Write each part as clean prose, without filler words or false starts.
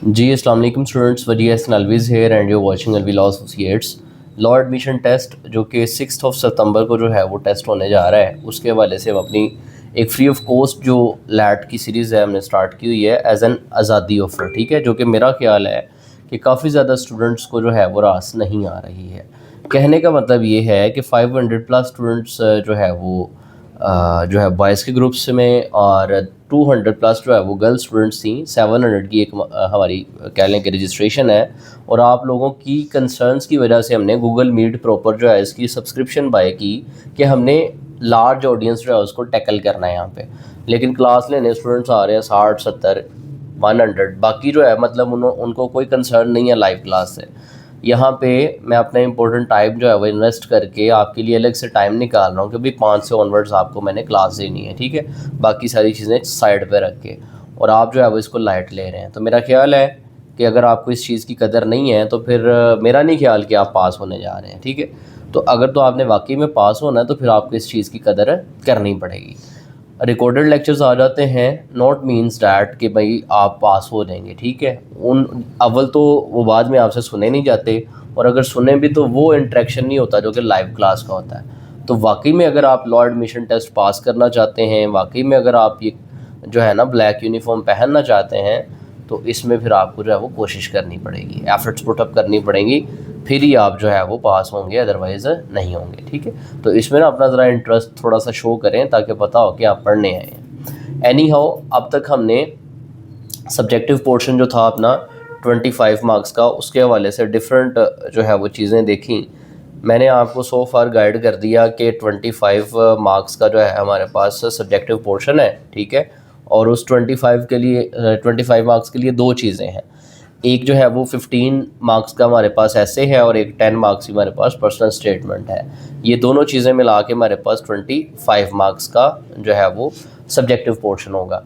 जी अस्सलाम वालेकुम students, Wajih Hasan Alvi's here and you watching Alvi law associates. Law admission test जो कि 6 सितंबर को जो है वो टेस्ट होने जा रहा है, उसके हवाले से हम अपनी एक फ्री ऑफ कॉस्ट जो लैट की सीरीज़ है हमने स्टार्ट की हुई है एज एन आज़ादी ऑफर। ठीक है, जो कि मेरा ख्याल है कि काफ़ी ज़्यादा स्टूडेंट्स को जो है वो रास नहीं आ रही है। कहने का मतलब ये है कि 500+ स्टूडेंट्स जो है वो जो है बॉयज़ के ग्रुप्स में और 200+ जो है वो गर्ल्स स्टूडेंट्स थी। 700 की एक हमारी कह लें कि रजिस्ट्रेशन है। और आप लोगों की कंसर्न्स की वजह से हमने गूगल मीट प्रॉपर जो है इसकी सब्सक्रिप्शन बाय की कि हमने लार्ज ऑडियंस जो है उसको टैकल करना है यहाँ पे। लेकिन क्लास लेने स्टूडेंट्स आ रहे हैं 60, 70, 100, बाकी जो है मतलब उनको कोई कंसर्न नहीं है लाइव क्लास से। यहाँ पे मैं अपना इंपॉर्टेंट टाइम जो है वो इन्वेस्ट करके आपके लिए अलग से टाइम निकाल रहा हूँ कि भाई 5 से ऑनवर्ड्स आपको मैंने क्लास देनी है। ठीक है, बाकी सारी चीज़ें साइड पे रख के, और आप जो है वो इसको लाइट ले रहे हैं। तो मेरा ख्याल है कि अगर आपको इस चीज़ की कदर नहीं है तो फिर मेरा नहीं ख्याल कि आप पास होने जा रहे हैं। ठीक है, तो अगर तो आपने वाकई में पास होना है तो फिर आपको इस चीज़ की कदर करनी पड़ेगी। रिकॉर्डेड लेक्चर्स आ जाते हैं, नॉट मीन्स डैट कि भाई आप पास हो जाएंगे। ठीक है, उन अव्वल तो वो बाद में आपसे सुने नहीं जाते, और अगर सुने भी तो वो इंटरेक्शन नहीं होता जो कि लाइव क्लास का होता है। तो वाकई में अगर आप लॉ एडमिशन टेस्ट पास करना चाहते हैं, वाकई में अगर आप ये जो है ना ब्लैक यूनिफॉर्म पहनना चाहते हैं, तो इसमें फिर आपको जो है वो कोशिश करनी पड़ेगी, एफर्ट्स पुटअप करनी पड़ेंगी, फिर ही आप जो है वो पास होंगे, अदरवाइज़ नहीं होंगे। ठीक है, तो इसमें ना अपना ज़रा इंटरेस्ट थोड़ा सा शो करें ताकि पता हो कि आप पढ़ने आए हैं। एनी हाउ, अब तक हमने सब्जेक्टिव पोर्शन जो था अपना 25 मार्क्स का, उसके हवाले से डिफरेंट जो है वो चीज़ें देखी। मैंने आपको सो फार गाइड कर दिया कि 25 मार्क्स का जो है हमारे पास सब्जेक्टिव पोर्शन है। ठीक है, और उस 25 मार्क्स के लिए दो चीज़ें हैं। एक जो है वो 15 मार्क्स का हमारे पास ऐसे है, और एक 10 मार्क्स की हमारे पास पर्सनल स्टेटमेंट है। ये दोनों चीज़ें मिला के हमारे पास 25 मार्क्स का जो है वो सब्जेक्टिव पोर्शन होगा।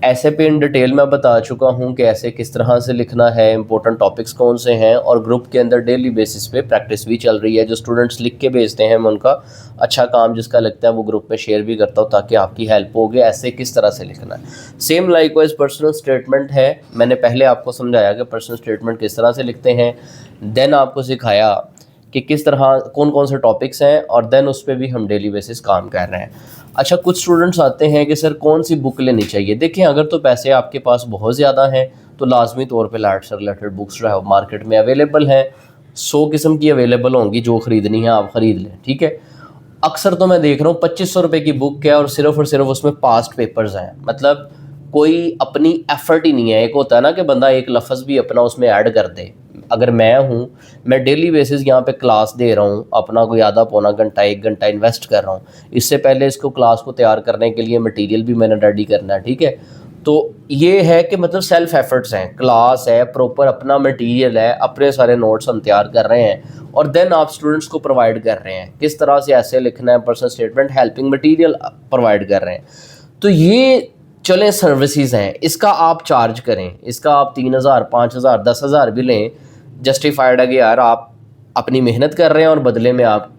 ऐसे पे इन डिटेल मैं बता चुका हूँ कि ऐसे किस तरह से लिखना है, इंपॉर्टेंट टॉपिक्स कौन से हैं, और ग्रुप के अंदर डेली बेसिस पे प्रैक्टिस भी चल रही है। जो स्टूडेंट्स लिख के भेजते हैं मैं उनका अच्छा काम जिसका लगता है वो ग्रुप में शेयर भी करता हूँ ताकि आपकी हेल्प हो गई ऐसे किस तरह से लिखना है। सेम लाइकवाइज पर्सनल स्टेटमेंट है, मैंने पहले आपको समझाया कि पर्सनल स्टेटमेंट किस तरह से लिखते हैं, देन आपको सिखाया कि किस तरह कौन कौन से टॉपिक्स हैं, और देन उस पर भी हम डेली बेसिस काम कर रहे हैं। अच्छा, कुछ स्टूडेंट्स आते हैं कि सर कौन सी बुक लेनी चाहिए। देखिए, अगर तो पैसे आपके पास बहुत ज़्यादा हैं तो लाजमी तौर पे लैट से रिलेटेड बुक्स जो है मार्केट में अवेलेबल हैं। 100 किस्म की अवेलेबल होंगी, जो ख़रीदनी है आप ख़रीद लें। ठीक है, अक्सर तो मैं देख रहा हूँ 2500 रुपये की बुक है और सिर्फ उसमें पास्ट पेपर्स हैं, मतलब कोई अपनी एफर्ट ही नहीं है। एक होता है ना कि बंदा एक लफ्ज़ भी अपना उसमें ऐड कर दे। अगर मैं हूँ, मैं डेली बेसिस यहाँ पे क्लास दे रहा हूँ, अपना कोई आधा पौना घंटा 1 घंटा इन्वेस्ट कर रहा हूँ। इससे पहले इसको क्लास को तैयार करने के लिए मटेरियल भी मैंने रेडी करना है। ठीक है, तो ये है कि मतलब सेल्फ एफर्ट्स हैं, क्लास है, प्रॉपर अपना मटेरियल है, अपने सारे नोट्स हम तैयार कर रहे हैं, और देन आप स्टूडेंट्स को प्रोवाइड कर रहे हैं किस तरह से ऐसे लिखना है, personal statement, helping material provide कर रहे हैं। तो ये चले सर्विसेज हैं, इसका आप चार्ज करें, इसका आप 3000, 5000, 10,000 भी लें, जस्टिफाइड है कि यार आप अपनी मेहनत कर रहे हैं और बदले में आप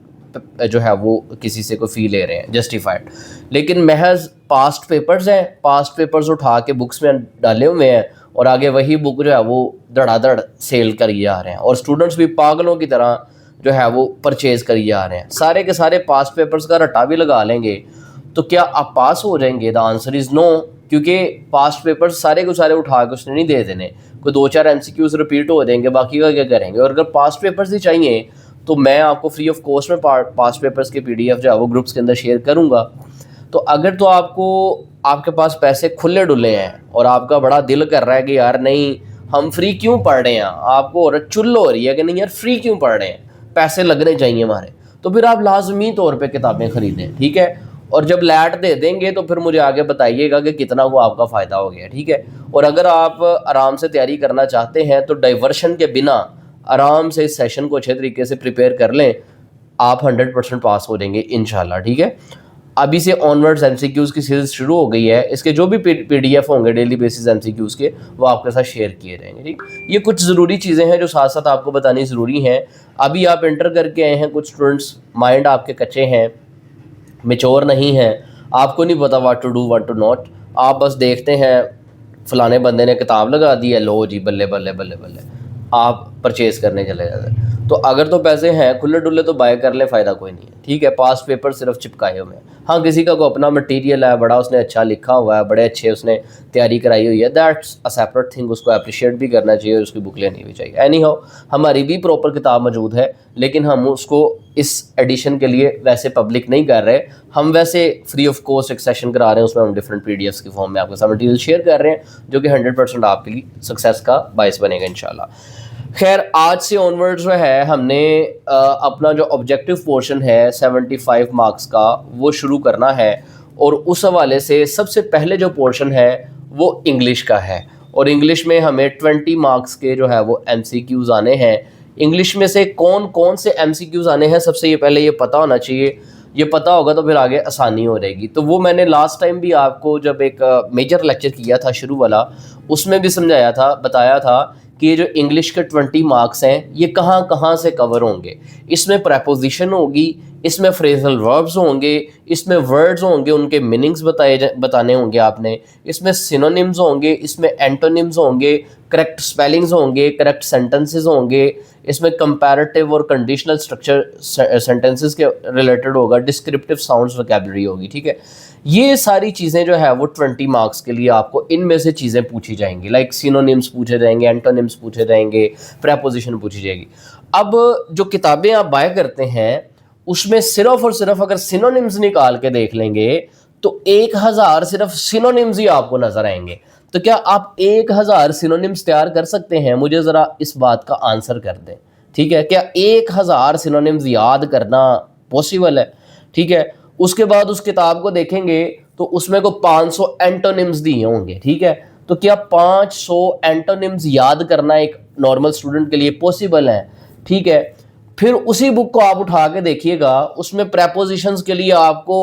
जो है वो किसी से कोई फ़ी ले रहे हैं, जस्टिफाइड। लेकिन महज पास्ट पेपर्स हैं, पास्ट पेपर्स उठा के बुक्स में डाले हुए हैं, और आगे वही बुक जो है वो धड़ाधड़ सेल करी जा रहे हैं, और स्टूडेंट्स भी पागलों की तरह जो है वो परचेज़ करी जा रहे हैं। सारे के सारे पास्ट पेपर्स का रट्टा भी लगा लेंगे तो क्या आप पास हो जाएंगे? द आंसर इज़ नो, क्योंकि पास्ट पेपर्स सारे को सारे उठा के उसने नहीं दे देने। कोई 2-4 MCQs रिपीट हो देंगे, बाकी का क्या करेंगे? और अगर पास्ट पेपर्स ही चाहिए तो मैं आपको फ्री ऑफ कॉस्ट में पास्ट पेपर्स के PDF जो है वो ग्रुप्स के अंदर शेयर करूँगा। तो अगर तो आपके पास पैसे खुले डुले हैं और आपका बड़ा दिल कर रहा है कि यार नहीं, हम फ्री क्यों पढ़ रहे हैं, आपको और चुल्ल हो रही है कि नहीं यार फ्री क्यों पढ़ रहे हैं, पैसे लगने चाहिए हमारे, तो फिर आप लाजमी तौर पे किताबें ख़रीदें। ठीक है, और जब लैट दे देंगे तो फिर मुझे आगे बताइएगा कि कितना वो आपका फ़ायदा हो गया। ठीक है, और अगर आप आराम से तैयारी करना चाहते हैं तो डाइवर्शन के बिना आराम से इस सेशन को अच्छे तरीके से प्रिपेयर कर लें, आप 100% पास हो जाएंगे इंशाल्लाह। ठीक है, अभी से ऑनवर्ड्स MCQs की सीरीज शुरू हो गई है, इसके जो भी PDF होंगे डेली बेसिस MCQs के, वो आपके साथ शेयर किए जाएंगे। ठीक, ये कुछ ज़रूरी चीज़ें हैं जो साथ साथ आपको बतानी ज़रूरी हैं। अभी आप इंटर करके आए हैं, कुछ स्टूडेंट्स माइंड आपके कच्चे हैं, मेच्योर नहीं है, आपको नहीं पता what to do what to not, आप बस देखते हैं फलाने बंदे ने किताब लगा दी है, लो जी बल्ले बल्ले बल्ले बल्ले, आप परचेज़ करने चले जाते हैं। तो अगर तो पैसे हैं खुले डुल्ले तो बाय कर ले, फ़ायदा कोई नहीं है, ठीक है। पास पेपर सिर्फ चिपकाए हुए हैं। हाँ, किसी का कोई अपना मटेरियल है, बड़ा उसने अच्छा लिखा हुआ है, बड़े अच्छे उसने तैयारी कराई हुई है, दैट्स अ सेपरेट थिंग, उसको अप्रिशिएट भी करना चाहिए और उसकी बुक लेनी भी चाहिए। एनी हाउ, हमारी भी प्रॉपर किताब मौजूद है, लेकिन हम उसको इस एडिशन के लिए वैसे पब्लिक नहीं कर रहे, हम वैसे फ्री ऑफ कॉस्ट एक सेशन करा रहे हैं, उसमें हम डिफरेंट पीडीएफ्स की फॉर्म में आपके साथ मटेरियल शेयर कर रहे हैं, जो कि 100% आपके लिए सक्सेस का बायस बनेगा इंशाल्लाह। खैर, आज से ऑनवर्ड जो है हमने अपना जो ऑब्जेक्टिव पोर्शन है 75 मार्क्स का वो शुरू करना है, और उस हवाले से सबसे पहले जो पोर्शन है वो इंग्लिश का है, और इंग्लिश में हमें 20 मार्क्स के जो है वो एमसीक्यूज़ आने हैं। इंग्लिश में से कौन कौन से एमसीक्यूज़ आने हैं सबसे ये पहले ये पता होना चाहिए, ये पता होगा तो फिर आगे आसानी हो जाएगी। तो वो मैंने लास्ट टाइम भी आपको जब एक मेजर लेक्चर किया था शुरू वाला, उसमें भी समझाया था, बताया था कि ये जो इंग्लिश के 20 मार्क्स हैं ये कहाँ कहाँ से कवर होंगे। इसमें प्रेपोजिशन होगी, इसमें फ्रेजल वर्ब्स होंगे, इसमें वर्ड्स होंगे, उनके मीनिंग्स बताने होंगे आपने, इसमें सिनोनिम्स होंगे, इसमें एंटोनिम्स होंगे, करेक्ट स्पेलिंग्स होंगे, करेक्ट सेंटेंसेस होंगे, इसमें कंपैरेटिव और कंडीशनल स्ट्रक्चर सेंटेंसेस के रिलेटेड होगा, डिस्क्रिप्टिव साउंड्स वोकैबुलरी होगी, ठीक है। ये सारी चीज़ें जो है वो 20 मार्क्स के लिए आपको इनमें से चीज़ें पूछी जाएंगी, लाइक सिनोनिम्स पूछे जाएंगे, एंटोनिम्स पूछे जाएंगे, प्रेपोजिशन पूछी जाएगी। अब जो किताबें आप बाय करते हैं उसमें सिर्फ और सिर्फ अगर सिनोनिम्स निकाल के देख लेंगे तो 1000 सिर्फ सिनोनिम्स ही आपको नजर आएंगे। तो क्या आप 1000 सिनोनिम्स तैयार कर सकते हैं? मुझे ज़रा इस बात का आंसर कर दें, ठीक है। क्या 1000 सिनोनिम्स याद करना पॉसिबल है? ठीक है। उसके बाद उस किताब को देखेंगे तो उसमें को 500 एंटोनिम्स दिए होंगे, ठीक है। तो क्या 500 एंटोनिम्स याद करना एक नॉर्मल स्टूडेंट के लिए पॉसिबल है? ठीक है। फिर उसी बुक को आप उठा के देखिएगा, उसमें प्रेपोजिशंस के लिए आपको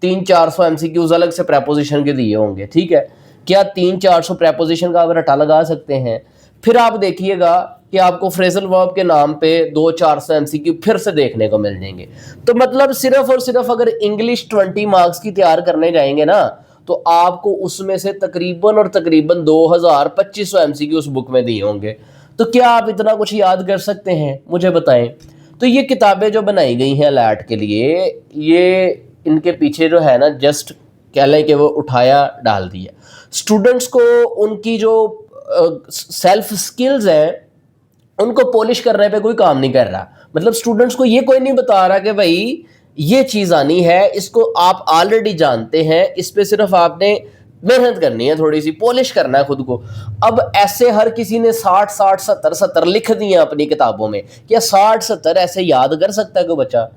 300-400 एमसीक्यूज अलग से प्रेपोजिशन के दिए होंगे, ठीक है। क्या 300-400 प्रेपोजिशन का आप रट्टा लगा सकते हैं? फिर आप देखिएगा कि आपको फ्रेजल वर्ब के नाम पे 200-400 एमसीक्यू फिर से देखने को मिल जाएंगे। तो मतलब सिर्फ और सिर्फ अगर इंग्लिश 20 मार्क्स की तैयार करने जाएंगे ना, तो आपको उसमें से तकरीबन और तकरीबन 2000-2500 एमसीक्यू उस बुक में दिए होंगे। तो क्या आप इतना कुछ याद कर सकते हैं? मुझे बताएं। तो ये किताबें जो बनाई गई हैं लैट के लिए, ये इनके पीछे जो है ना, जस्ट कह लें कि वो उठाया डाल दिया। स्टूडेंट्स को उनकी जो सेल्फ स्किल्स हैं उनको पॉलिश करने पे कोई काम नहीं कर रहा। मतलब स्टूडेंट्स को ये कोई नहीं बता रहा कि भाई ये चीज़ आनी है, इसको आप ऑलरेडी जानते हैं, इस पे सिर्फ आपने मेहनत करनी है, थोड़ी सी पॉलिश करना है खुद को। अब ऐसे हर किसी ने 60-60 70-70 लिख दिए अपनी किताबों में। क्या 60-70 ऐसे याद कर सकता है कोई बच्चा?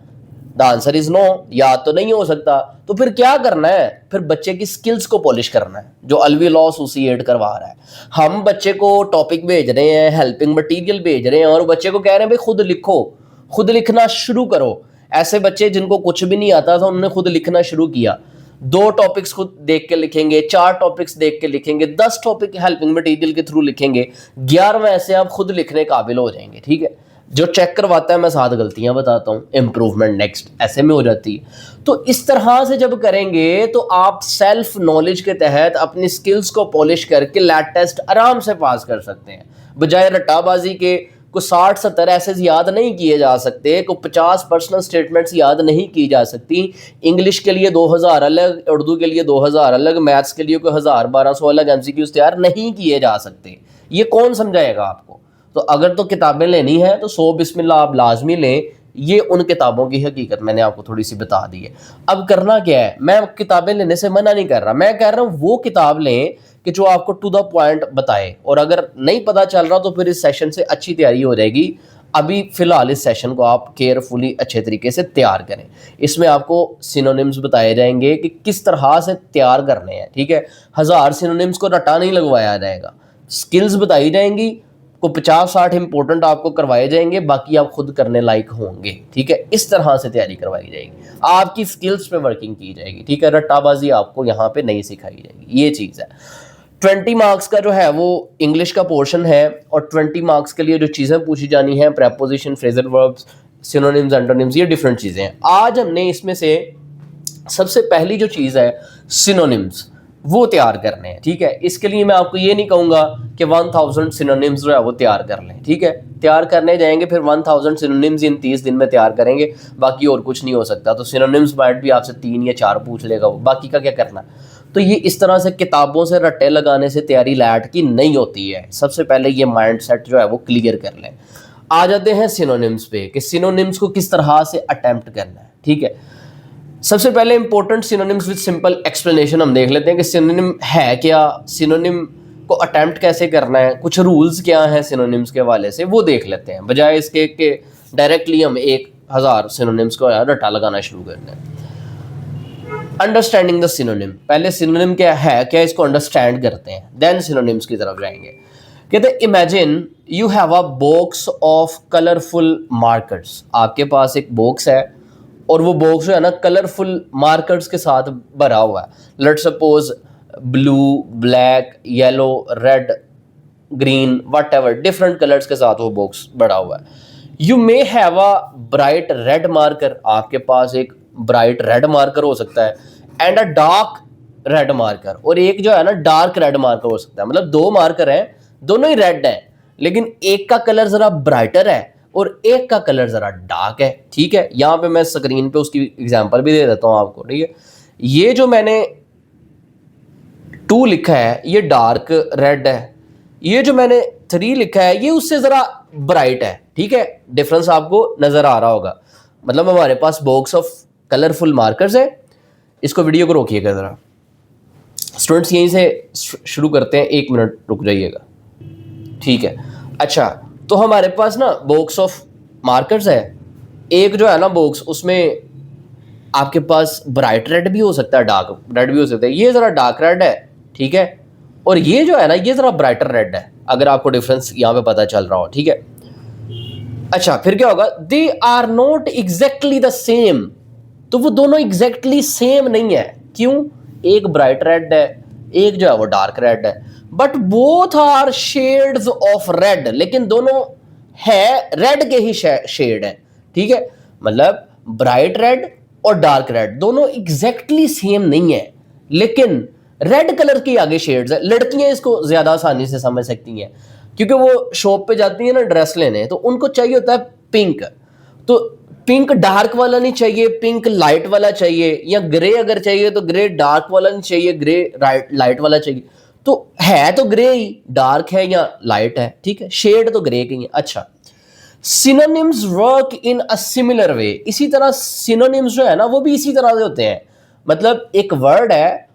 द आंसर इज नो, याद तो नहीं हो सकता। तो फिर क्या करना है? फिर बच्चे की स्किल्स को पॉलिश करना है, जो अलवी लॉ एसोसिएट करवा रहा है। हम बच्चे को टॉपिक भेज रहे हैं, हेल्पिंग मटेरियल भेज रहे हैं, और बच्चे को कह रहे हैं भाई खुद लिखो, खुद लिखना शुरू करो। ऐसे बच्चे जिनको कुछ भी नहीं आता था उन्होंने खुद लिखना शुरू किया। 2 टॉपिक्स खुद देख के लिखेंगे, 4 टॉपिक्स देख के लिखेंगे, 10 टॉपिक हेल्पिंग मटेरियल के थ्रू लिखेंगे, 11वें ऐसे आप खुद लिखने काबिल हो जाएंगे, ठीक है। जो चेक करवाता है मैं 7 गलतियां बताता हूँ, इम्प्रूवमेंट नेक्स्ट ऐसे में हो जाती है। तो इस तरह से जब करेंगे तो आप सेल्फ नॉलेज के तहत अपनी स्किल्स को पॉलिश करके लैट टेस्ट आराम से पास कर सकते हैं, बजाय रट्टाबाजी के। को 60-70 ऐसे याद नहीं किए जा सकते, को 50 पर्सनल स्टेटमेंट्स याद नहीं की जा सकती। इंग्लिश के लिए 2000 अलग, उर्दू के लिए 2000 अलग, मैथ्स के लिए कोई 1000-1200 अलग एमसीक्यूज तैयार नहीं किए जा सकते। ये कौन समझाएगा आपको? तो अगर तो किताबें लेनी है तो 100 बिस्मिल्लाह आप लाजमी लें। ये उन किताबों की हकीकत मैंने आपको थोड़ी सी बता दी है। अब करना क्या है? मैं किताबें लेने से मना नहीं कर रहा, मैं कह रहा हूँ वो किताब लें कि जो आपको टू द पॉइंट बताए, और अगर नहीं पता चल रहा तो फिर इस सेशन से अच्छी तैयारी हो जाएगी। अभी फ़िलहाल इस सेशन को आप केयरफुली अच्छे तरीके से तैयार करें। इसमें आपको सिनोनिम्स बताए जाएंगे कि किस तरह से तैयार करने हैं, ठीक है। 1000 सिनोनिम्स को रट्टा नहीं लगवाया जाएगा, स्किल्स बताई जाएंगी, को 50-60 इंपॉर्टेंट आपको करवाए जाएंगे, बाकी आप खुद करने लायक होंगे, ठीक है। इस तरह से तैयारी करवाई जाएगी, आपकी स्किल्स पे वर्किंग की जाएगी, ठीक है। रट्टाबाजी आपको यहाँ पे नहीं सिखाई जाएगी, ये चीज़ है। 20 मार्क्स का जो है वो इंग्लिश का पोर्शन है, और 20 मार्क्स के लिए जो चीज़ें पूछी जानी है, preposition, phrasal verbs, synonyms, antonyms, ये डिफरेंट चीज़ें हैं। आज हमने इसमें से सबसे पहली जो चीज़ है सिनोनिम्स, वो तैयार करने हैं, ठीक है। इसके लिए मैं आपको ये नहीं कहूँगा कि 1000 सिनोनिम्स जो है वो तैयार कर लें, ठीक है। तैयार करने जाएंगे फिर 1000 सिनोनिम्स इन 30 दिन में तैयार करेंगे, बाकी और कुछ नहीं हो सकता। तो सिनोनिम्स पार्ट भी आपसे 3 या 4 पूछ लेगा वो, बाकी का क्या करना। तो ये इस तरह से किताबों से रट्टे लगाने से तैयारी लैट की नहीं होती है। सबसे पहले ये माइंड सेट जो है वो क्लियर कर लें। आ जाते हैं सिनोनिम्स पे कि सिनोनिम्स को किस तरह से अटेम्प्ट करना है, ठीक है। सबसे पहले important synonyms with simple explanation हम देख लेते हैं कि सिनोनिम है क्या, सिनोनिम को अटेम्प्ट कैसे करना है, कुछ रूल्स क्या हैं सिनोनिम्स के हवाले से, वो देख लेते हैं, बजाय इसके कि डायरेक्टली हम 1000 सिनोनिम्स को रट्टा लगाना शुरू करते हैं। अंडरस्टैंडिंग द सिनोनिम, पहले सिनोनिम क्या है, क्या इसको अंडरस्टैंड करते हैं, देन सिनोनिम्स की तरफ जाएंगे। कहते हैं imagine you have a box of colourful markers. आपके पास एक बॉक्स है और वो बॉक्स जो है ना कलरफुल मार्कर्स के साथ भरा हुआ है। Let's suppose blue, black, yellow, red, green, whatever different colours के साथ वो बॉक्स भरा हुआ है। You may have a bright red marker, आपके पास एक ब्राइट रेड मार्कर हो सकता है, and a dark red marker, और एक जो है ना डार्क रेड मार्कर हो सकता है। मतलब 2 मार्कर हैं, दोनों ही रेड हैं, लेकिन एक का कलर जरा ब्राइटर है और एक का कलर जरा डार्क है, ठीक है। यहां पे मैं स्क्रीन पे उसकी एग्जांपल भी दे देता हूं आपको, ठीक है। ये जो मैंने 2 लिखा है ये डार्क रेड है, ये जो मैंने 3 लिखा है ये उससे जरा ब्राइट है, ठीक है। डिफरेंस आपको नजर आ रहा होगा। मतलब हमारे पास बॉक्स ऑफ कलरफुल मार्कर्स है। इसको वीडियो को रोकिएगा जरा स्टूडेंट्स, यहीं से शुरू करते हैं, 1 मिनट रुक जाइएगा, ठीक है। अच्छा, तो हमारे पास ना बॉक्स ऑफ मार्कर्स है, एक जो है ना बॉक्स उसमें आपके पास ब्राइट रेड भी हो सकता है, डार्क रेड भी हो सकता है। ये ज़रा डार्क रेड है, ठीक है, और ये जो है ना ये ज़रा ब्राइटर रेड है, अगर आपको डिफरेंस यहाँ पे पता चल रहा हो, ठीक है। अच्छा, फिर क्या होगा, they are not exactly the same, तो वो दोनों एग्जैक्टली सेम नहीं है। क्यों? एक ब्राइट रेड है, एक जो है वो डार्क रेड है, but both are shades of red, लेकिन दोनों है रेड के ही शेड है, ठीक है। मतलब ब्राइट रेड और डार्क रेड दोनों एग्जैक्टली सेम नहीं है, लेकिन रेड कलर की आगे शेड्स है। लड़कियां इसको ज्यादा आसानी से समझ सकती हैं, क्योंकि वो शॉप पे जाती है ना ड्रेस लेने, तो उनको चाहिए होता है पिंक, तो पिंक डार्क वाला नहीं चाहिए, पिंक लाइट वाला चाहिए, या ग्रे अगर चाहिए तो ग्रे डार्क वाला नहीं चाहिए, ग्रे लाइट वाला चाहिए। तो है तो ग्रे ही, डार्क है या लाइट है, ठीक है, शेड तो ग्रे की है। अच्छा, synonyms work in a similar way, इसी तरह सिनोनिम्स जो है ना वो भी इसी तरह से होते हैं। मतलब एक वर्ड है,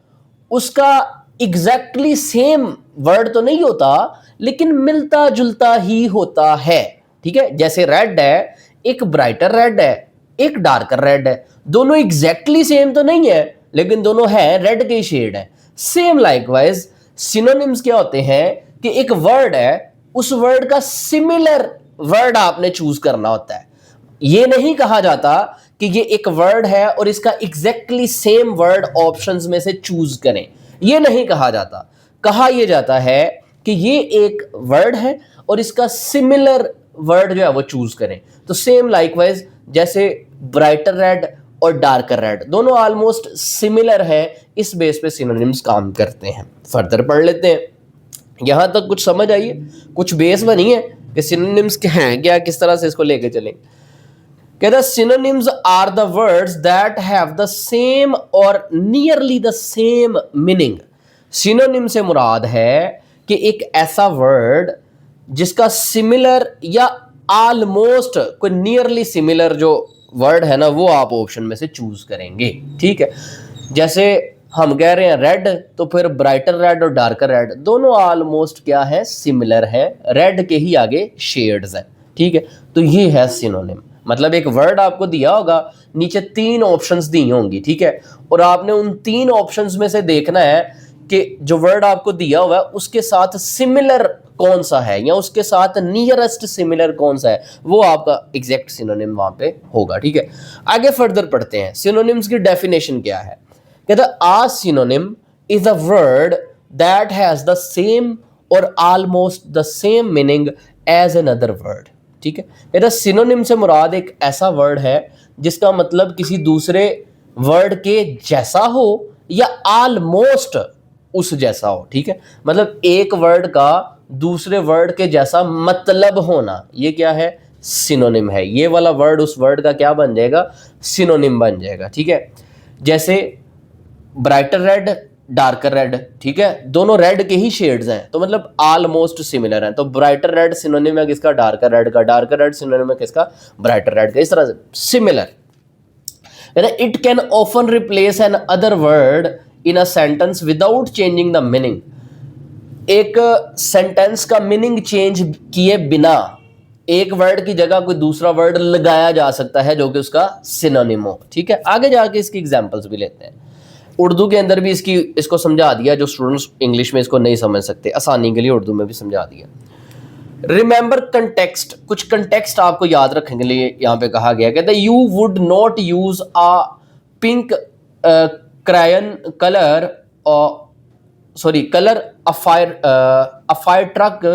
उसका एग्जैक्टली सेम वर्ड तो नहीं होता, लेकिन मिलता जुलता ही होता है, ठीक है। जैसे रेड है, एक ब्राइटर रेड है, एक डार्कर रेड है, दोनों एग्जैक्टली सेम तो नहीं है, लेकिन दोनों है रेड के शेड है। सेम लाइकवाइज सिनोनिम्स क्या होते हैं कि एक वर्ड है, उस वर्ड का सिमिलर वर्ड आपने चूज करना होता है। ये नहीं कहा जाता कि ये एक वर्ड है और इसका एग्जैक्टली सेम वर्ड ऑप्शंस में से चूज करें, ये नहीं कहा जाता। कहा यह जाता है कि ये एक वर्ड है और इसका सिमिलर वर्ड जो है वो चूज करें। तो सेम लाइकवाइज जैसे ब्राइटर रेड और डार्कर रेड दोनों ऑलमोस्ट सिमिलर है, इस बेस पे सिनोनिम्स काम करते हैं। फर्दर पढ़ लेते हैं, यहां तक कुछ समझ आई है, कुछ बेस बनी है कि सिनोनिम्स क्या हैं, क्या किस तरह से इसको लेके चलेंगे। कहता synonyms are the words that have the same or nearly the same meaning. Synonym से मुराद है कि एक ऐसा वर्ड जिसका सिमिलर या ऑलमोस्ट कोई नियरली सिमिलर जो वर्ड है ना वो आप ऑप्शन में से चूज करेंगे, ठीक है। जैसे हम कह रहे हैं रेड, तो फिर ब्राइटर रेड और डार्कर रेड दोनों ऑलमोस्ट क्या है, सिमिलर है, रेड के ही आगे शेड्स है, ठीक है। तो ये है सिनोनिम। मतलब एक वर्ड आपको दिया होगा, नीचे 3 ऑप्शंस दी होंगी, ठीक है, और आपने उन 3 ऑप्शंस में से देखना है कि जो वर्ड आपको दिया हुआ है उसके साथ सिमिलर कौन सा है या उसके साथ नियरेस्ट सिमिलर कौन सा है, वो आपका एग्जैक्ट सिनोनिम वहां पे होगा, ठीक है। आगे फर्दर पढ़ते हैं, सिनोनिम्स की डेफिनेशन क्या है। कहता है a synonym is a word that has the same or almost the same meaning as another word, ठीक है। कहता सिनोनिम से मुराद एक ऐसा वर्ड है जिसका मतलब किसी दूसरे वर्ड के जैसा हो या ऑलमोस्ट उस जैसा हो, ठीक है। मतलब एक वर्ड का दूसरे वर्ड के जैसा मतलब होना, ये क्या है, सिनोनिम है। ये वाला वर्ड उस वर्ड का क्या बन जाएगा, सिनोनिम बन जाएगा, ठीक है। जैसे ब्राइटर रेड, डार्कर रेड, ठीक है, दोनों रेड के ही शेड्स हैं, तो मतलब ऑलमोस्ट सिमिलर हैं। तो ब्राइटर रेड सिनोनिम है किसका, डार्कर रेड का, डार्कर रेड सिनोनिम है किसका, ब्राइटर रेड का। इस तरह से similar. It can often replace an other word in a sentence without changing the meaning. एक सेंटेंस का मीनिंग चेंज किए बिना एक वर्ड की जगह कोई दूसरा वर्ड लगाया जा सकता है जो कि उसका सिनोनिम हो, ठीक है। आगे जाके इसकी एग्जांपल्स भी लेते हैं। उर्दू के अंदर भी इसको समझा दिया, जो स्टूडेंट्स इंग्लिश में इसको नहीं समझ सकते, आसानी के लिए उर्दू में भी समझा दिया। रिमेंबर कंटेक्स्ट, कुछ कंटेक्स्ट आपको याद रखने के लिए यहाँ पे कहा गया, कहते हैं you would not use a pink crayon colour color a fire truck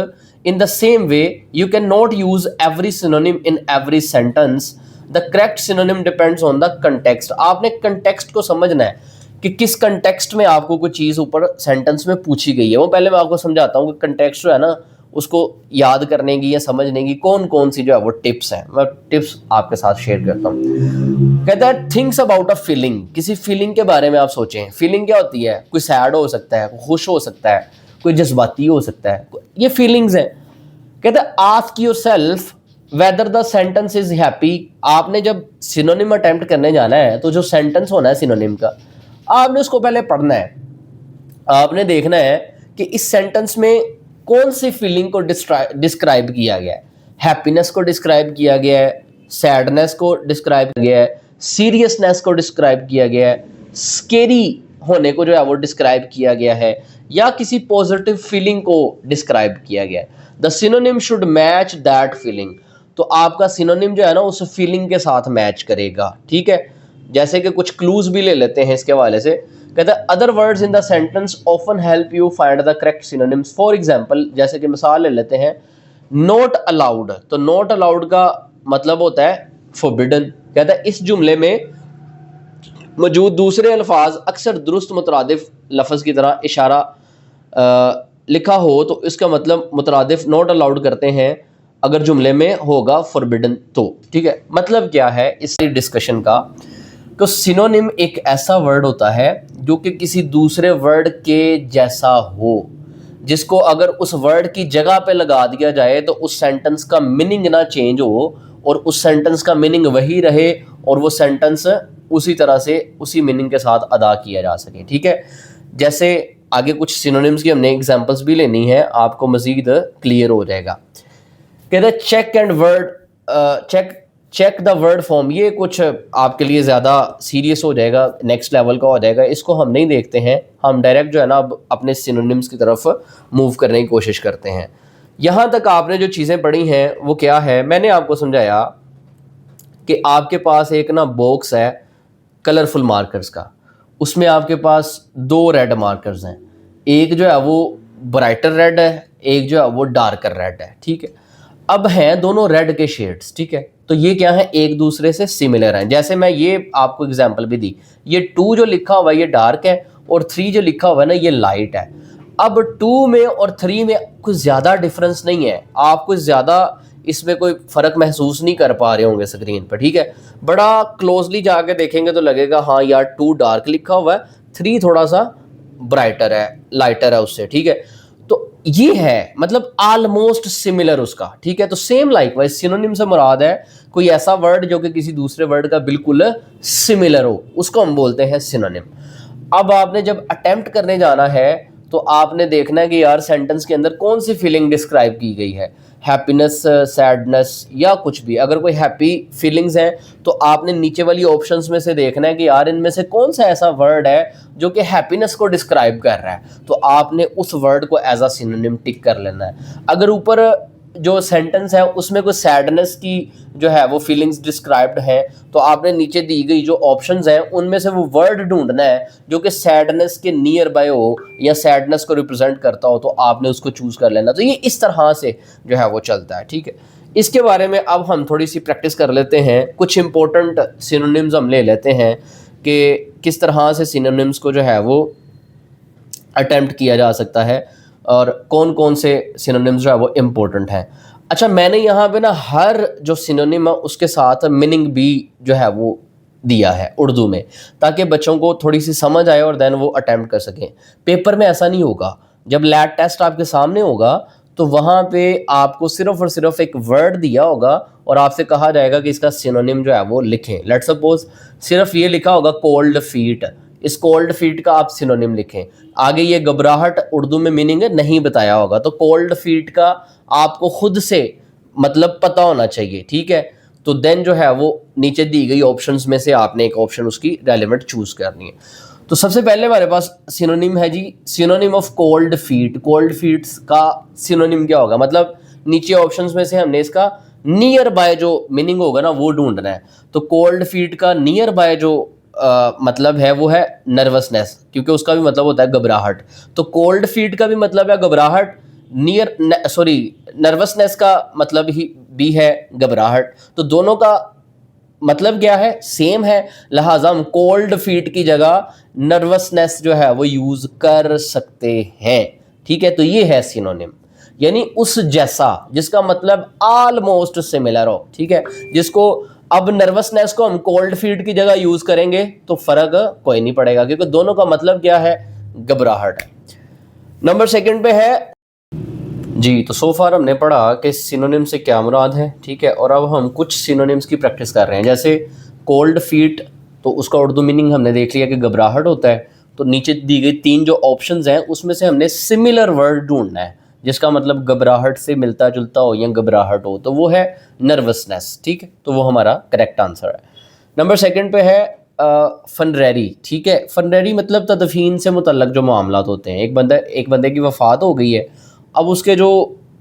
in the same way. You cannot use every synonym in every sentence. The correct synonym depends on the context. आपने context को समझना है कि किस context में आपको कोई चीज़ ऊपर sentence में पूछी गई है। वो पहले मैं आपको समझाता हूँ कि context जो है ना, उसको याद करने की या समझने की कौन कौन सी जो है वो टिप्स हैं। मैं टिप्स आपके साथ शेयर करता हूँ। कहता है थिंक्स अबाउट अ फीलिंग, किसी फीलिंग के बारे में आप सोचें। फीलिंग क्या होती है, कोई सैड हो सकता है, कोई खुश हो सकता है, कोई जज्बाती हो सकता है, ये फीलिंग्स हैं। कहता है ask yourself whether the sentence is happy. आपने जब सिनोनिम अटेम्प्ट करने जाना है तो जो सेंटेंस होना है सिनोनिम का, आपने उसको पहले पढ़ना है। आपने देखना है कि इस सेंटेंस में कौन सी फीलिंग को डिस्क्राइब किया गया है। हैप्पीनेस को डिस्क्राइब किया गया है, सैडनेस को डिस्क्राइब किया गया है, सीरियसनेस को डिस्क्राइब किया गया है, स्केरी होने को जो है वो डिस्क्राइब किया गया है, या किसी पॉजिटिव फीलिंग को डिस्क्राइब किया गया है। The synonym should match that feeling. तो आपका सिनोनिम जो है ना उस फीलिंग के साथ मैच करेगा, ठीक है। जैसे कि कुछ क्लूज भी ले लेते हैं इसके हवाले से। कहता है other words in the sentence often help you find the correct synonyms. For example, जैसे कि मिसाल ले लेते हैं नॉट अलाउड। तो नॉट अलाउड का मतलब होता है फॉरबिडन। कहता है इस जुमले में मौजूद दूसरे अल्फाज अक्सर दुरुस्त मुतरादिफ लफ्ज़ की तरह इशारा लिखा हो तो इसका मतलब मुतरादिफ नॉट अलाउड करते हैं अगर जुमले में होगा फॉरबिडन तो, ठीक है। मतलब क्या है इस डिस्कशन का, तो सिनोनिम एक ऐसा वर्ड होता है जो कि किसी दूसरे वर्ड के जैसा हो, जिसको अगर उस वर्ड की जगह पे लगा दिया जाए तो उस सेंटेंस का मीनिंग ना चेंज हो और उस सेंटेंस का मीनिंग वही रहे और वो सेंटेंस उसी तरह से उसी मीनिंग के साथ अदा किया जा सके, ठीक है। जैसे आगे कुछ सिनोनिम्स की हमने एग्जांपल्स भी लेनी है, आपको मजीद क्लियर हो जाएगा। कहते हैं check and word check the word form. ये कुछ आपके लिए ज़्यादा सीरियस हो जाएगा, नेक्स्ट लेवल का हो जाएगा, इसको हम नहीं देखते हैं। हम डायरेक्ट जो है ना अब अपने सिनोनिम्स की तरफ मूव करने की कोशिश करते हैं। यहाँ तक आपने जो चीज़ें पढ़ी हैं वो क्या है, मैंने आपको समझाया कि आपके पास एक ना बॉक्स है कलरफुल मार्कर्स का, उसमें आपके पास दो रेड मार्कर्स हैं, एक जो है वो ब्राइटर रेड है, एक जो है वो डार्कर रेड है, ठीक है। अब हैं दोनों रेड के शेड्स, ठीक है। तो ये क्या है, एक दूसरे से सिमिलर हैं। जैसे मैं ये आपको एग्जांपल भी दी, ये 2 जो लिखा हुआ है ये डार्क है और 3 जो लिखा हुआ है ना ये लाइट है। अब 2 में और 3 में कुछ ज़्यादा डिफरेंस नहीं है, आप कुछ ज़्यादा इसमें कोई फ़र्क महसूस नहीं कर पा रहे होंगे स्क्रीन पर, ठीक है। बड़ा क्लोजली जाके देखेंगे तो लगेगा हाँ यार 2 डार्क लिखा हुआ है, 3 थोड़ा सा ब्राइटर है, लाइटर है उससे, ठीक है। तो ये है मतलब ऑलमोस्ट सिमिलर उसका, ठीक है। तो सेम लाइकवाइज सिनोनिम से मुराद है कोई ऐसा वर्ड जो कि किसी दूसरे वर्ड का बिल्कुल सिमिलर हो, उसको हम बोलते हैं सिनोनिम। अब आपने जब अटेम्प्ट करने जाना है तो आपने देखना है कि यार सेंटेंस के अंदर कौन सी फीलिंग डिस्क्राइब की गई है, हैप्पीनेस, सैडनेस या कुछ भी। अगर कोई हैप्पी फीलिंग्स हैं तो आपने नीचे वाली ऑप्शंस में से देखना है कि यार इनमें से कौन सा ऐसा वर्ड है जो कि हैप्पीनेस को डिस्क्राइब कर रहा है, तो आपने उस वर्ड को एज अ सिनोनिम टिक कर लेना है। अगर ऊपर जो सेंटेंस है उसमें कोई सैडनेस की जो है वो फीलिंग्स डिस्क्राइब्ड है तो आपने नीचे दी गई जो ऑप्शंस हैं उनमें से वो वर्ड ढूंढना है जो कि सैडनेस के नियर बाय हो या सैडनेस को रिप्रेजेंट करता हो, तो आपने उसको चूज़ कर लेना। तो ये इस तरह से जो है वो चलता है, ठीक है। इसके बारे में अब हम थोड़ी सी प्रैक्टिस कर लेते हैं, कुछ इंपॉर्टेंट सिनोनिम्स हम ले लेते हैं कि किस तरह से सिनोनिम्स को जो है वो अटेम्प्ट किया जा सकता है और कौन कौन से सिनोनिम्स जो है वो इम्पोर्टेंट हैं। अच्छा, मैंने यहाँ पे ना हर जो सिनोनिम है उसके साथ मीनिंग भी जो है वो दिया है उर्दू में, ताकि बच्चों को थोड़ी सी समझ आए और देन वो अटेम्प्ट कर सकें। पेपर में ऐसा नहीं होगा, जब लैट टेस्ट आपके सामने होगा तो वहाँ पे आपको सिर्फ और सिर्फ एक वर्ड दिया होगा और आपसे कहा जाएगा कि इसका सिनोनिम जो है वो लिखें। लेट्स सपोज सिर्फ ये लिखा होगा कोल्ड फीट, इस कोल्ड फीट का आप सिनोनिम लिखें। आगे ये घबराहट उर्दू में मीनिंग नहीं बताया होगा, तो कोल्ड फीट का आपको खुद से मतलब पता होना चाहिए, ठीक है। तो देन जो है वो नीचे दी गई ऑप्शंस में से आपने एक ऑप्शन उसकी रेलिवेंट चूज करनी है। तो सबसे पहले हमारे पास सिनोनिम है जी, synonym of cold feet. Cold feet का सिनोनिम क्या होगा, मतलब नीचे ऑप्शंस में से हमने इसका नियर बाय जो मीनिंग होगा ना वो ढूंढना है। तो कोल्ड फीट का नियर बाय जो मतलब है वो है नर्वसनेस, क्योंकि उसका भी मतलब होता है घबराहट। तो कोल्ड फीट का भी मतलब है घबराहट, नर्वसनेस का मतलब ही भी है घबराहट। तो दोनों का मतलब क्या है, सेम है, लिहाजा हम कोल्ड फीट की जगह नर्वसनेस जो है वो यूज कर सकते हैं, ठीक है। तो ये है सिनोनिम, यानी उस जैसा, जिसका मतलब ऑलमोस्ट सिमिलर हो, ठीक है। जिसको अब नर्वसनेस को हम कोल्ड फीट की जगह यूज करेंगे तो फर्क कोई नहीं पड़ेगा, क्योंकि दोनों का मतलब क्या है, घबराहट है। नंबर सेकंड पे है जी। तो सो फार हमने पढ़ा कि सिनोनिम से क्या मुराद है, ठीक है। और अब हम कुछ सिनोनिम्स की प्रैक्टिस कर रहे हैं। जैसे कोल्ड फीट, तो उसका उर्दू मीनिंग हमने देख लिया कि घबराहट होता है। तो नीचे दी गई 3 जो ऑप्शंस हैं उसमें से हमने सिमिलर वर्ड ढूंढना है जिसका मतलब घबराहट से मिलता जुलता हो या घबराहट हो, तो वो है नर्वसनेस, ठीक है। तो वो हमारा करेक्ट आंसर है। नंबर सेकंड पे है फनरेरी, ठीक है। फनरेरी मतलब तदफीन से मुतल्लक जो मामलात होते हैं। एक बंदे की वफ़ात हो गई है, अब उसके जो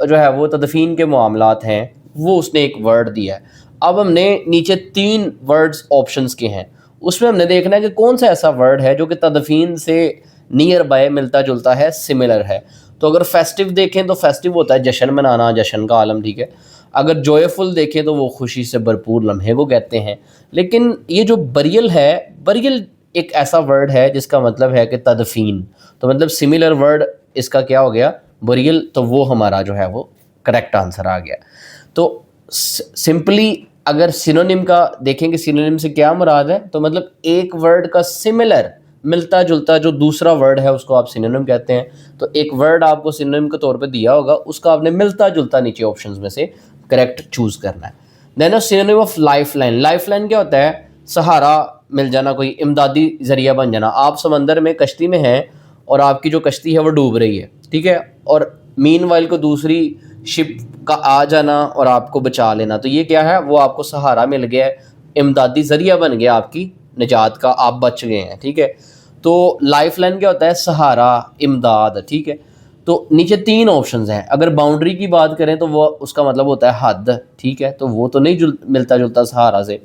है वो तदफीन के मामलात हैं, वो उसने एक वर्ड दिया है। अब हमने नीचे 3 वर्ड्स ऑप्शंस के हैं, उसमें हमने देखना है कि कौन सा ऐसा वर्ड है जो कि तदफीन से नियर बाय मिलता जुलता है, सिमिलर है। तो अगर फेस्टिव देखें तो फेस्टिव होता है जश्न मनाना, जश्न का आलम, ठीक है। अगर जॉयफुल देखें तो वो खुशी से भरपूर लम्हे को कहते हैं। लेकिन ये जो बरियल है, बरियल एक ऐसा वर्ड है जिसका मतलब है कि तदफीन, तो मतलब सिमिलर वर्ड इसका क्या हो गया, बरियल। तो वो हमारा जो है वो करेक्ट आंसर आ गया। तो सिंपली अगर सिनोनिम का देखेंगे, सिनोनिम से क्या मुराद है, तो मतलब एक वर्ड का सिमिलर मिलता जुलता जो दूसरा वर्ड है उसको आप सिनोनिम कहते हैं। तो एक वर्ड आपको सिनोनिम के तौर पे दिया होगा, उसका आपने मिलता जुलता नीचे ऑप्शंस में से करेक्ट चूज करना है। Then synonym of lifeline. Lifeline क्या होता है, सहारा मिल जाना, कोई इमदादी जरिया बन जाना। आप समंदर में कश्ती में हैं और आपकी जो कश्ती है वो डूब रही है, ठीक है, और मीनवाइल को दूसरी शिप का आ जाना और आपको बचा लेना, तो ये क्या है, वो आपको सहारा मिल गया है, इमदादी जरिया बन गया आपकी निजात का, आप बच गए हैं, ठीक है। तो लाइफ लाइन क्या होता है, सहारा, इमदाद, ठीक है। तो नीचे 3 ऑप्शंस हैं। अगर बाउंड्री की बात करें तो वो उसका मतलब होता है हद, ठीक है, तो वो तो नहीं मिलता जुलता सहारा से।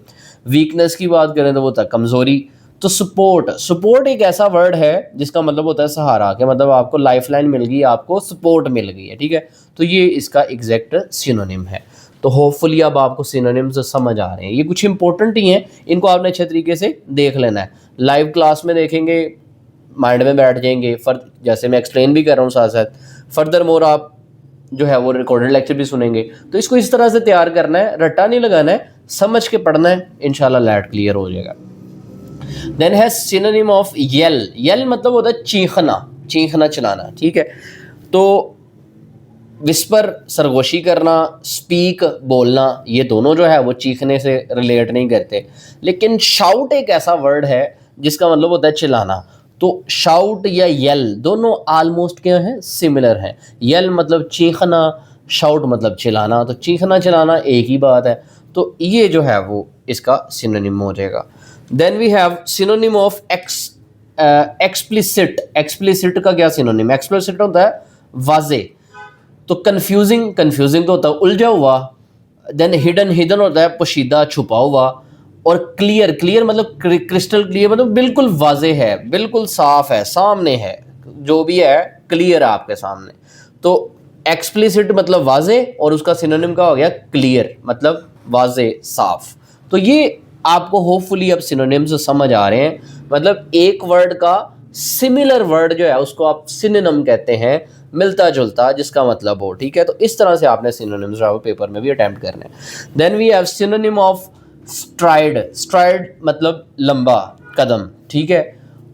वीकनेस की बात करें तो वो होता है कमज़ोरी। तो सपोर्ट एक ऐसा वर्ड है जिसका मतलब होता है सहारा, के मतलब आपको लाइफ लाइन मिल गई, आपको सपोर्ट मिल गई है, ठीक है। तो ये इसका एग्जैक्ट सिनोनिम है। तो होपफुली अब आपको सिनोनिम्स समझ आ रहे हैं। ये कुछ इंपॉर्टेंट ही हैं, इनको आपने अच्छे तरीके से देख लेना है। लाइव क्लास में देखेंगे, माइंड में बैठ जाएंगे, जैसे मैं एक्सप्लेन भी कर रहा हूँ साथ साथ। फर्दर मोर आप जो है वो रिकॉर्डेड लेक्चर भी सुनेंगे। तो इसको इस तरह से तैयार करना है, रट्टा नहीं लगाना है, समझ के पढ़ना है, इंशाल्लाह लैट क्लियर हो जाएगा। देन है सिनोनिम ऑफ येल। येल मतलब होता है चीखना, चीखना चलाना, ठीक है। तो विस्पर सरगोशी करना, स्पीक बोलना, ये दोनों जो है वो चीखने से रिलेट नहीं करते। लेकिन शाउट एक ऐसा वर्ड है जिसका मतलब होता है चिल्लाना। तो शाउट या येल दोनों ऑलमोस्ट क्या है, सिमिलर हैं। येल मतलब चीखना, शाउट मतलब चिल्लाना, तो चीखना चिल्लाना एक ही बात है। तो ये जो है वो इसका सिनोनिम हो जाएगा। Then we have synonym of explicit. Explicit का क्या सिनोनिम, एक्सप्लिसिट होता है वाजे। तो कन्फ्यूजिंग तो होता है उलझा हुआ। देन हिडन होता है पोशीदा, छुपा हुआ। और क्लियर मतलब क्रिस्टल क्लियर, मतलब बिल्कुल वाजे है, बिल्कुल साफ है, सामने है, जो भी है क्लियर है आपके सामने। तो एक्सप्लिसिट मतलब वाजे, और उसका सिनोनिम का हो गया क्लियर, मतलब वाजे, साफ। तो ये आपको होपफुली अब सिनोनिम्स समझ आ रहे हैं। मतलब एक वर्ड का सिमिलर वर्ड जो है उसको आप सिनोनिम कहते हैं, मिलता जुलता जिसका मतलब हो, ठीक है। तो इस तरह से आपने सिनोनिम्स जो है वो पेपर में भी अटेम्प्ट करने हैं। Then we have synonym of stride. Stride मतलब लंबा कदम, ठीक है।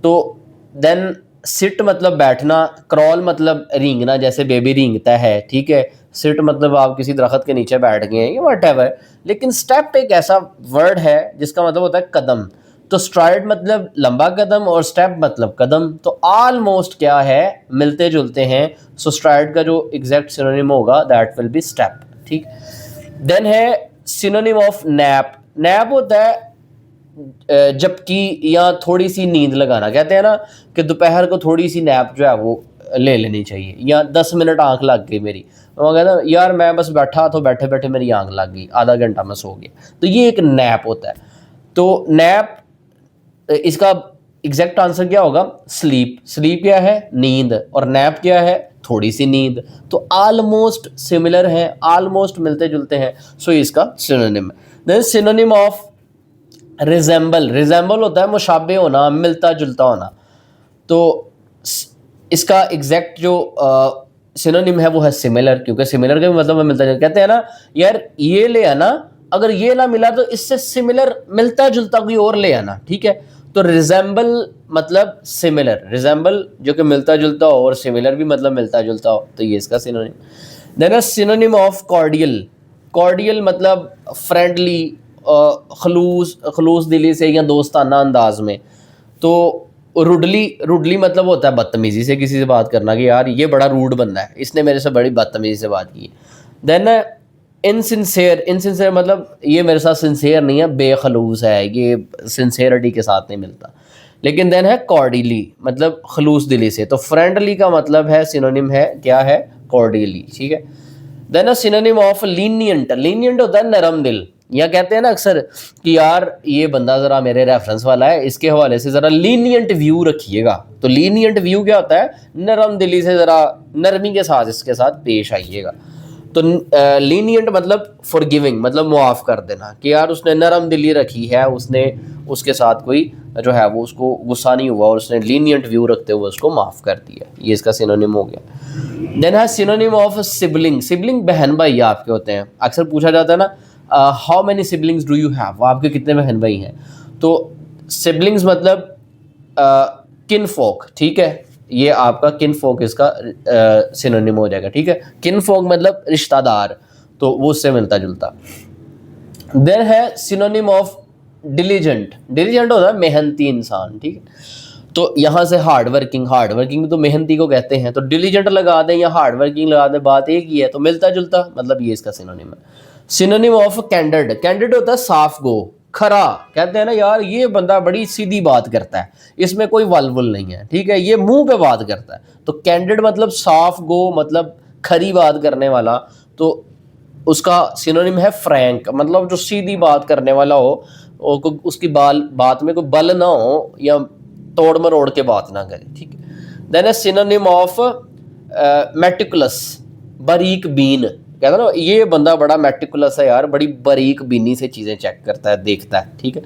तो देन सिट मतलब बैठना, क्रॉल मतलब रेंगना, जैसे बेबी रेंगता है, ठीक है। सिट मतलब आप किसी दरख्त के नीचे बैठ गए हैं, ये वट एवर। लेकिन स्टेप एक ऐसा वर्ड है जिसका मतलब होता है कदम। तो स्ट्राइड मतलब लंबा कदम और स्टेप मतलब कदम, तो ऑलमोस्ट क्या है, मिलते जुलते हैं। सो स्ट्राइड का जो एग्जैक्ट सिनोनिम होगा दैट विल बी स्टेप, ठीक। देन है सिनोनिम ऑफ नैप। नैप होता है जबकि या थोड़ी सी नींद लगाना, कहते हैं ना कि दोपहर को थोड़ी सी नैप जो है वो ले लेनी चाहिए, या 10 मिनट आंख लग गई मेरी, वो कहता है यार मैं बस बैठा तो बैठे बैठे मेरी आंख लग गई, आधा घंटा मैं सो गया, तो ये एक नैप होता है। तो नैप, इसका एग्जैक्ट आंसर क्या होगा, स्लीप। स्लीप क्या है, नींद, और नैप क्या है, थोड़ी सी नींद। तो ऑलमोस्ट सिमिलर हैं, ऑलमोस्ट मिलते जुलते हैं, सो इसका सिनोनिम है। Then synonym of resemble. Resemble होता है मुशाबे होना, मिलता जुलता होना। तो इसका एग्जैक्ट जो सिनोनिम है वो है सिमिलर, क्योंकि सिमिलर का भी मतलब है मिलता जुलता। कहते हैं ना यार ये ले आना, अगर ये ना मिला तो इससे सिमिलर मिलता जुलता कोई और ले आना, ठीक है। तो रिजेंबल मतलब सिमिलर, रिजेंबल जो कि मिलता जुलता हो, और सिमिलर भी मतलब मिलता जुलता हो, तो ये इसका synonym. Then synonym of cordial. Cordial मतलब फ्रेंडली, खलूस दिली से या दोस्ताना अंदाज में। तो रुडली, रुडली मतलब होता है बदतमीजी से किसी से बात करना, कि यार ये बड़ा रूड बंदा है, इसने मेरे से बड़ी बदतमीजी से बात की। देन इनसिंसेयर। इनसिंसेयर मतलब ये मेरे साथ सिंसेयर नहीं है, बेखलूस है, ये सिंसेरिटी के साथ नहीं मिलता। लेकिन देन है कॉर्डियली मतलब खलूस दिली से। तो फ्रेंडली का मतलब है, सिनोनिम है क्या है, कॉर्डियली, ठीक है। Then synonym of lenient. Lenient होता है नरम दिल, या कहते हैं ना अक्सर कि यार ये बंदा ज़रा मेरे रेफरेंस वाला है, इसके हवाले से ज़रा लीनियंट व्यू रखिएगा। तो लीनियंट व्यू क्या होता है, नरम दिली से, ज़रा नरमी के साथ इसके साथ पेश आइएगा। तो लीनियंट मतलब फॉरगिविंग मतलब मुआफ़ कर देना, कि यार उसने नरम दिली रखी है, उसने उसके साथ कोई जो है वो उसको गुस्सा नहीं हुआ, और उसने लीनियंट व्यू रखते हुए उसको माफ़ कर दिया, ये इसका सिनोनिम हो गया। देन है सिनोनिम ऑफ सिबलिंग। सिबलिंग बहन भाई आपके होते हैं, अक्सर पूछा जाता है ना how many siblings do you have, आपके कितने बहन भाई हैं। तो सिबलिंग्स मतलब किनफोक, ठीक है, ये आपका किनफोक इसका सिनोनिम हो जाएगा, ठीक है। किनफोक मतलब रिश्तेदार, तो वो उससे मिलता जुलता। देन है सिनोनिम ऑफ डिलीजेंट। डिलीजेंट होता है मेहनती इंसान, ठीक है। तो यहाँ से हार्ड वर्किंग, हार्ड वर्किंग तो मेहनती को कहते हैं, तो डिलीजेंट लगा दें या हार्ड वर्किंग लगा दें, बात एक ही है, तो मिलता जुलता, मतलब ये इसका सिनोनिम है। Synonym of candid. कैंडिड होता है साफ गो, खरा, कहते हैं ना यार ये बंदा बड़ी सीधी बात करता है, इसमें कोई वलवल नहीं है, ठीक है, ये मुंह पे बात करता है। तो कैंडिड मतलब साफ गो, मतलब खरी बात करने वाला। तो उसका सिनोनिम है फ्रैंक, मतलब जो सीधी बात करने वाला हो, उसकी बात में कोई बल ना हो, या तोड़ मरोड़ के बात ना करे, ठीक है। देन सिनोनिम ऑफ मेटिकुलस, बारीक बीन, कहता ना ये बंदा बड़ा मेटिकुलस है यार, बड़ी बारीक बीनी से चीज़ें चेक करता है, देखता है, ठीक है।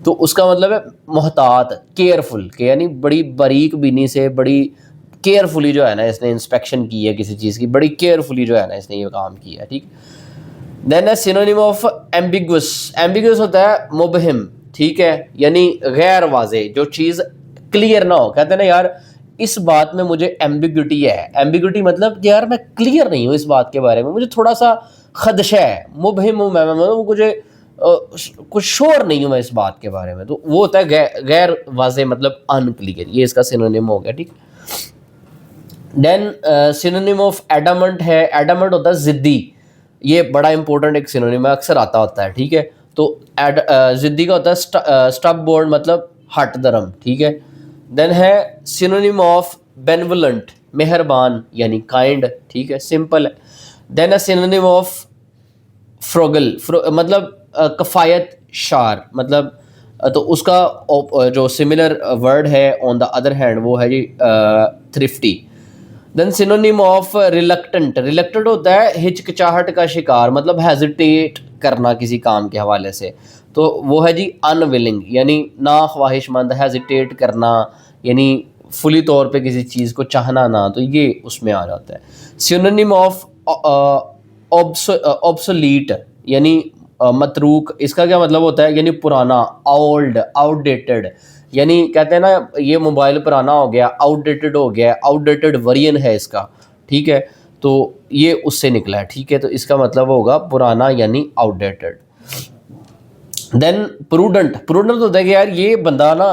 तो उसका मतलब है मोहतात, केयरफुल, के यानी बड़ी बारीक बीनी से, बड़ी केयरफुली जो है ना इसने इंस्पेक्शन की है किसी चीज़ की, बड़ी केयरफुली जो है ना इसने ये काम किया है, ठीक। देन है सिनोनिम ऑफ एम्बिगुअस। एम्बिगुअस होता है मुबहिम, ठीक है, यानी गैर वाजे, जो चीज़ क्लियर ना हो। कहते हैं ना यार इस बात में मुझे एम्बिग्यूटी है। एम्बिग्यूटी मतलब कि यार मैं क्लियर नहीं हूँ इस बात के बारे में, मुझे थोड़ा सा खदशा है, मुबहिम हूँ मैं, मतलब मुझे कुछ श्योर नहीं हूँ मैं इस बात के बारे में। तो वो होता है गैर वाजे मतलब अनक्लियर, ये इसका सिनोनिम हो गया, ठीक। देन सिनोनिम ऑफ एडामंट है। एडामंट होता है जिद्दी, ये बड़ा इंपॉर्टेंट एक सिनोनिम है, अक्सर आता होता है, ठीक है। तो जिद्दी का होता है स्टब बोर्ड मतलब हट दरम, ठीक है। देन है सिनोनिम ऑफ बेनवलेंट, मेहरबान यानी काइंड, ठीक है, सिंपल है। देन है सिनोनिम ऑफ फ्रोगल, मतलब कफ़ायत शार, मतलब तो उसका जो सिमिलर वर्ड है ऑन द अदर हैंड वो है जी thrifty. Then synonym of reluctant. Reluctant होता है हिचकिचाहट का शिकार, मतलब हेजिटेट करना किसी काम के हवाले से, तो वो है जी अनविलिंग, यानी ना ख्वाहिशमंद, हेजिटेट करना यानी फुली तौर पे किसी चीज़ को चाहना ना, तो ये उसमें आ जाता है। सिनोनिम ऑफ ऑब्सोलीट यानी मतरूक, इसका क्या मतलब होता है, यानी पुराना, ओल्ड, आउटडेटेड, यानी कहते हैं ना ये मोबाइल पुराना हो गया, आउटडेटेड हो गया, आउटडेटेड वर्जन है इसका, ठीक है, तो ये उससे निकला है, ठीक है, तो इसका मतलब होगा पुराना यानी आउटडेटेड। देन प्रूडेंट, प्रूडेंट होता है कि यार ये बंदा ना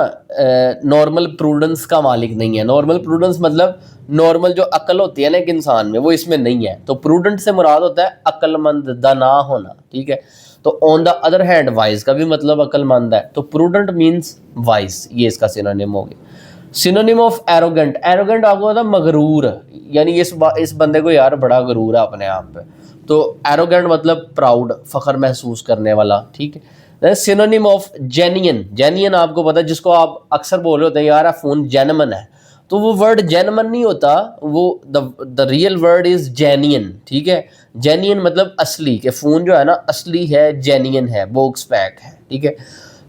नॉर्मल प्रूडेंस का मालिक नहीं है। नॉर्मल प्रूडेंस मतलब नॉर्मल जो अक्ल होती है ना एक इंसान में, वो इसमें नहीं है। तो प्रूडेंट से मुराद होता है अक्लमंद, दाना होना, ठीक है। तो on the other hand wise का भी मतलब अक्लमंद है, तो प्रूडेंट मीन्स वाइज, ये इसका सिनोनिम हो गया। सिनोनिम ऑफ एरोगेंट, एरोगेंट आपको पता मगरूर, यानी इस बंदे को यार बड़ा गरूर है अपने आप पे। तो एरोगेंट मतलब प्राउड, फख्र महसूस करने वाला, ठीक है। सिनोनिम ऑफ जेन्युइन, जेन्युइन आपको पता है, जिसको आप अक्सर बोल रहे होते हैं यार फ़ोन जेन्युइन है, तो वो वर्ड जेन्युइन नहीं होता, वो the real word is genuine, ठीक है। जेन्युइन मतलब असली, के फ़ोन जो है ना असली है, जेन्युइन है, बोक्स पैक है, ठीक है।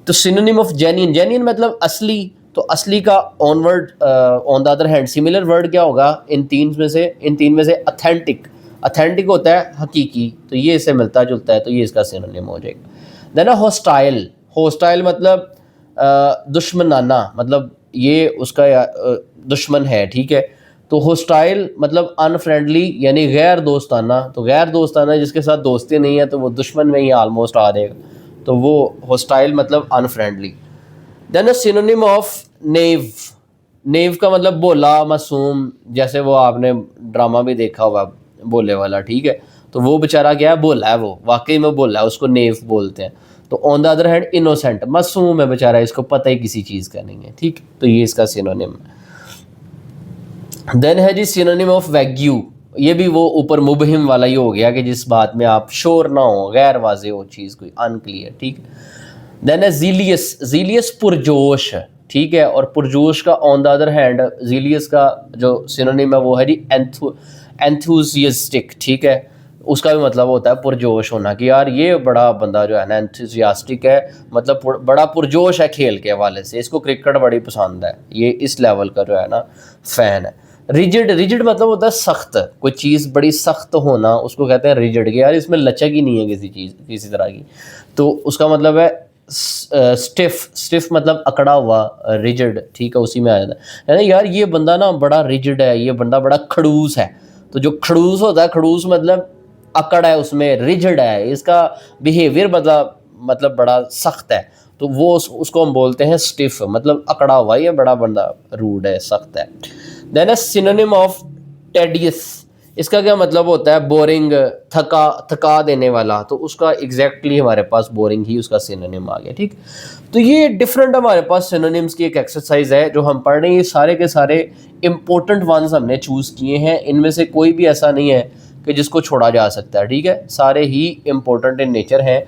तो सिनोनिम ऑफ जेन्युइन, जेन्युइन मतलब असली, तो असली का on word, on the other hand similar word क्या होगा इन तीन में से अथेंटिक, अथेंटिक होता है हकीकी, तो ये इससे मिलता जुलता है, तो ये इसका सिनोनिम हो जाएगा। देन हॉस्टाइल, हॉस्टाइल मतलब दुश्मनाना, मतलब ये उसका दुश्मन है, ठीक है। तो हॉस्टाइल मतलब अनफ्रेंडली यानी गैर दोस्ताना, तो गैर दोस्ताना जिसके साथ दोस्ती नहीं है तो वो दुश्मन में ही ऑलमोस्ट आ जाएगा, तो वो हॉस्टाइल मतलब unfriendly. Then a synonym of naive, naive का मतलब भोला, मासूम, जैसे वो आपने ड्रामा भी देखा होगा भोले वाला, ठीक है। तो वो बेचारा क्या है, भोला है, वो वाकई में भोला है, उसको नेव बोलते हैं। तो on the other hand innocent, मासूम है बेचारा, इसको पता ही किसी चीज़ का नहीं है, ठीक। तो ये इसका सिनोनिम है। देन है जी सिनोनिम ऑफ वैग्यू, ये भी वो ऊपर मुबहिम वाला ही हो गया कि जिस बात में आप श्योर ना हो, गैर वाज़ेह हो चीज़, कोई अनक्लियर, ठीक है। देन है जीलियस, जीलियस पुरजोश, ठीक है। और पुरजोश का on the other hand zealous का जो सिनोनिम है वो है जी एंथुसियास्टिक, ठीक है। उसका भी मतलब होता है पुरजोश होना, कि यार ये बड़ा बंदा जो है ना एंथुसियास्टिक है, मतलब बड़ा पुरजोश है खेल के हवाले से, इसको क्रिकेट बड़ी पसंद है, ये इस लेवल का जो है ना फ़ैन है। रिजिड, रिजिड मतलब होता है सख्त, कोई चीज़ बड़ी सख्त होना, उसको कहते हैं रिजिड, कि यार इसमें लचक ही नहीं है किसी चीज़, किसी तरह की। तो उसका मतलब है स्टिफ, स्टिफ मतलब अकड़ा हुआ, रिजिड, ठीक है, उसी में आ जाता है ना, यार ये बंदा ना बड़ा रिजिड है, ये बंदा बड़ा खड़ूस है। तो जो खड़ूस होता है, खड़ूस मतलब अकड़ है उसमें, रिजिड है, इसका बिहेवियर मतलब बड़ा सख्त है, तो वो उसको हम बोलते हैं स्टिफ, मतलब अकड़ा हुआ, ये बड़ा बंदा रूड है, सख्त है। Then a synonym of tedious, इसका क्या मतलब होता है, बोरिंग, थका देने वाला, तो उसका एग्जैक्टली हमारे पास बोरिंग ही उसका सिनोनिम आ गया, ठीक। तो ये डिफरेंट हमारे पास सिनोनिम्स की एक एक्सरसाइज है जो हम पढ़ रहे हैं, ये सारे के सारे इंपॉर्टेंट वंस हमने चूज़ किए हैं, इनमें से कोई भी ऐसा नहीं है कि जिसको छोड़ा जा सकता है, ठीक है। सारे ही इंपॉर्टेंट इन नेचर हैं,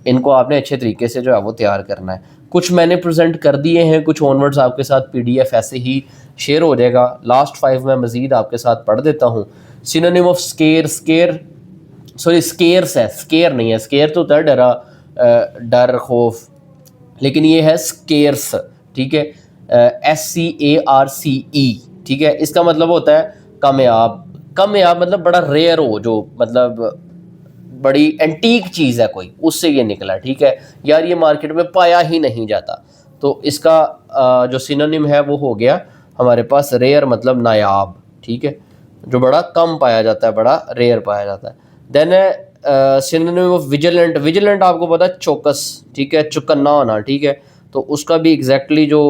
इनको आपने अच्छे तरीके से जो है वो तैयार करना है। कुछ मैंने प्रेजेंट कर दिए हैं, कुछ ऑनवर्ड्स आपके साथ पीडीएफ ऐसे ही शेयर हो जाएगा। लास्ट 5 मैं मज़ीद आपके साथ पढ़ देता हूँ। Synonym of square, sorry scarce है, स्केयर नहीं है, स्केयर तो होता है डरा, डर, खौफ, लेकिन ये है स्केर्स, ठीक है, SCARCE, ठीक है। इसका मतलब होता है कामयाब, कामयाब मतलब बड़ा रेयर हो, जो मतलब बड़ी एंटीक चीज़ है कोई, उससे ये निकला, ठीक है। यार ये मार्केट में पाया ही नहीं जाता, तो इसका जो सिनोनिम है वो हो गया हमारे पास रेयर, मतलब नायाब, ठीक है, जो बड़ा कम पाया जाता है, बड़ा रेयर पाया जाता है। देन है सिनोनिम ऑफ विजिलेंट, विजिलेंट आपको पता है चौकस, ठीक है, चौकन्ना होना, ठीक है। तो उसका भी एग्जैक्टली जो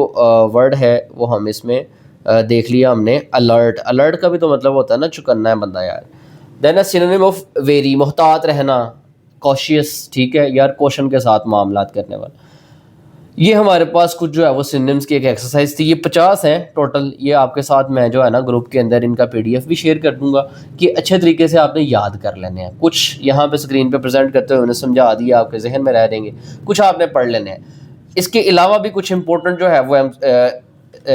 वर्ड है वो हम इसमें देख लिया हमने, अलर्ट, अलर्ट का भी तो मतलब होता है ना चौकन्ना है बंदा यार। देन है सिनोनिम ऑफ वेरी, मोहतात रहना, कॉशियस, ठीक है, यार कौशन के साथ मामलात करने वाला। ये हमारे पास कुछ जो है वो सिनोनिम्स की एक एक्सरसाइज थी, ये 50 हैं टोटल। ये आपके साथ मैं जो है ना ग्रुप के अंदर इनका पीडीएफ भी शेयर कर दूंगा कि अच्छे तरीके से आपने याद कर लेने हैं। कुछ यहाँ पे स्क्रीन पे प्रेजेंट करते हुए उन्हें समझा दिया, आपके जहन में रह देंगे, कुछ आपने पढ़ लेने हैं। इसके अलावा भी कुछ इंपॉर्टेंट जो है वो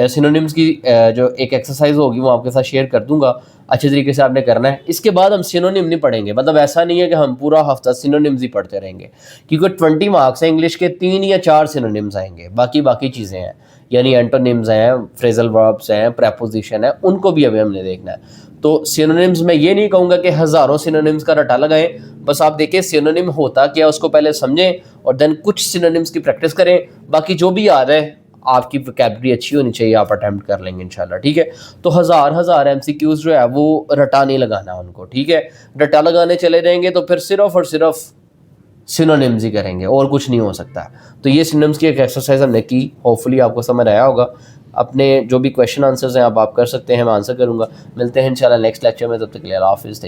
सिनोनिम्स की जो एक एक्सरसाइज होगी वो आपके साथ शेयर कर दूंगा, अच्छे तरीके से आपने करना है। इसके बाद हम सिनोनिम नहीं पढ़ेंगे, मतलब ऐसा नहीं है कि हम पूरा हफ्ता सिनोनिम्स ही पढ़ते रहेंगे, क्योंकि 20 मार्क्स हैं, इंग्लिश के 3 या 4 सिनोनिम्स आएंगे, बाकी चीज़ें हैं। यानी एंटोनिम्स हैं, फ्रेजल वर्ब्स हैं, प्रेपोजिशन है, उनको भी अभी हमने देखना है। तो सिनोनिम्स में ये नहीं कहूँगा कि हज़ारों सिनोनिम्स का रटा लगाएं, बस आप देखिए सिनोनिम होता क्या उसको पहले समझें और देन कुछ सिनोनिम्स की प्रैक्टिस करें। बाकी जो भी याद है, आपकी वोकैबुलरी अच्छी होनी चाहिए, आप अटेम्प्ट कर लेंगे इंशाल्लाह, ठीक है। तो हज़ार एमसीक्यूज जो है वो रटा नहीं लगाना उनको, ठीक है। रटा लगाने चले जाएंगे तो फिर सिर्फ और सिर्फ सिनोनिम्स ही करेंगे और कुछ नहीं हो सकता। तो ये सिनोनिम्स की एक एक्सरसाइज हमने की, होपफुली आपको समझ आया होगा। अपने जो भी क्वेश्चन आंसर्स हैं आप कर सकते हैं, मैं आंसर करूँगा। मिलते हैं इंशाल्लाह नेक्स्ट लेक्चर में, तब तक के लिए अल्लाह हाफिज़।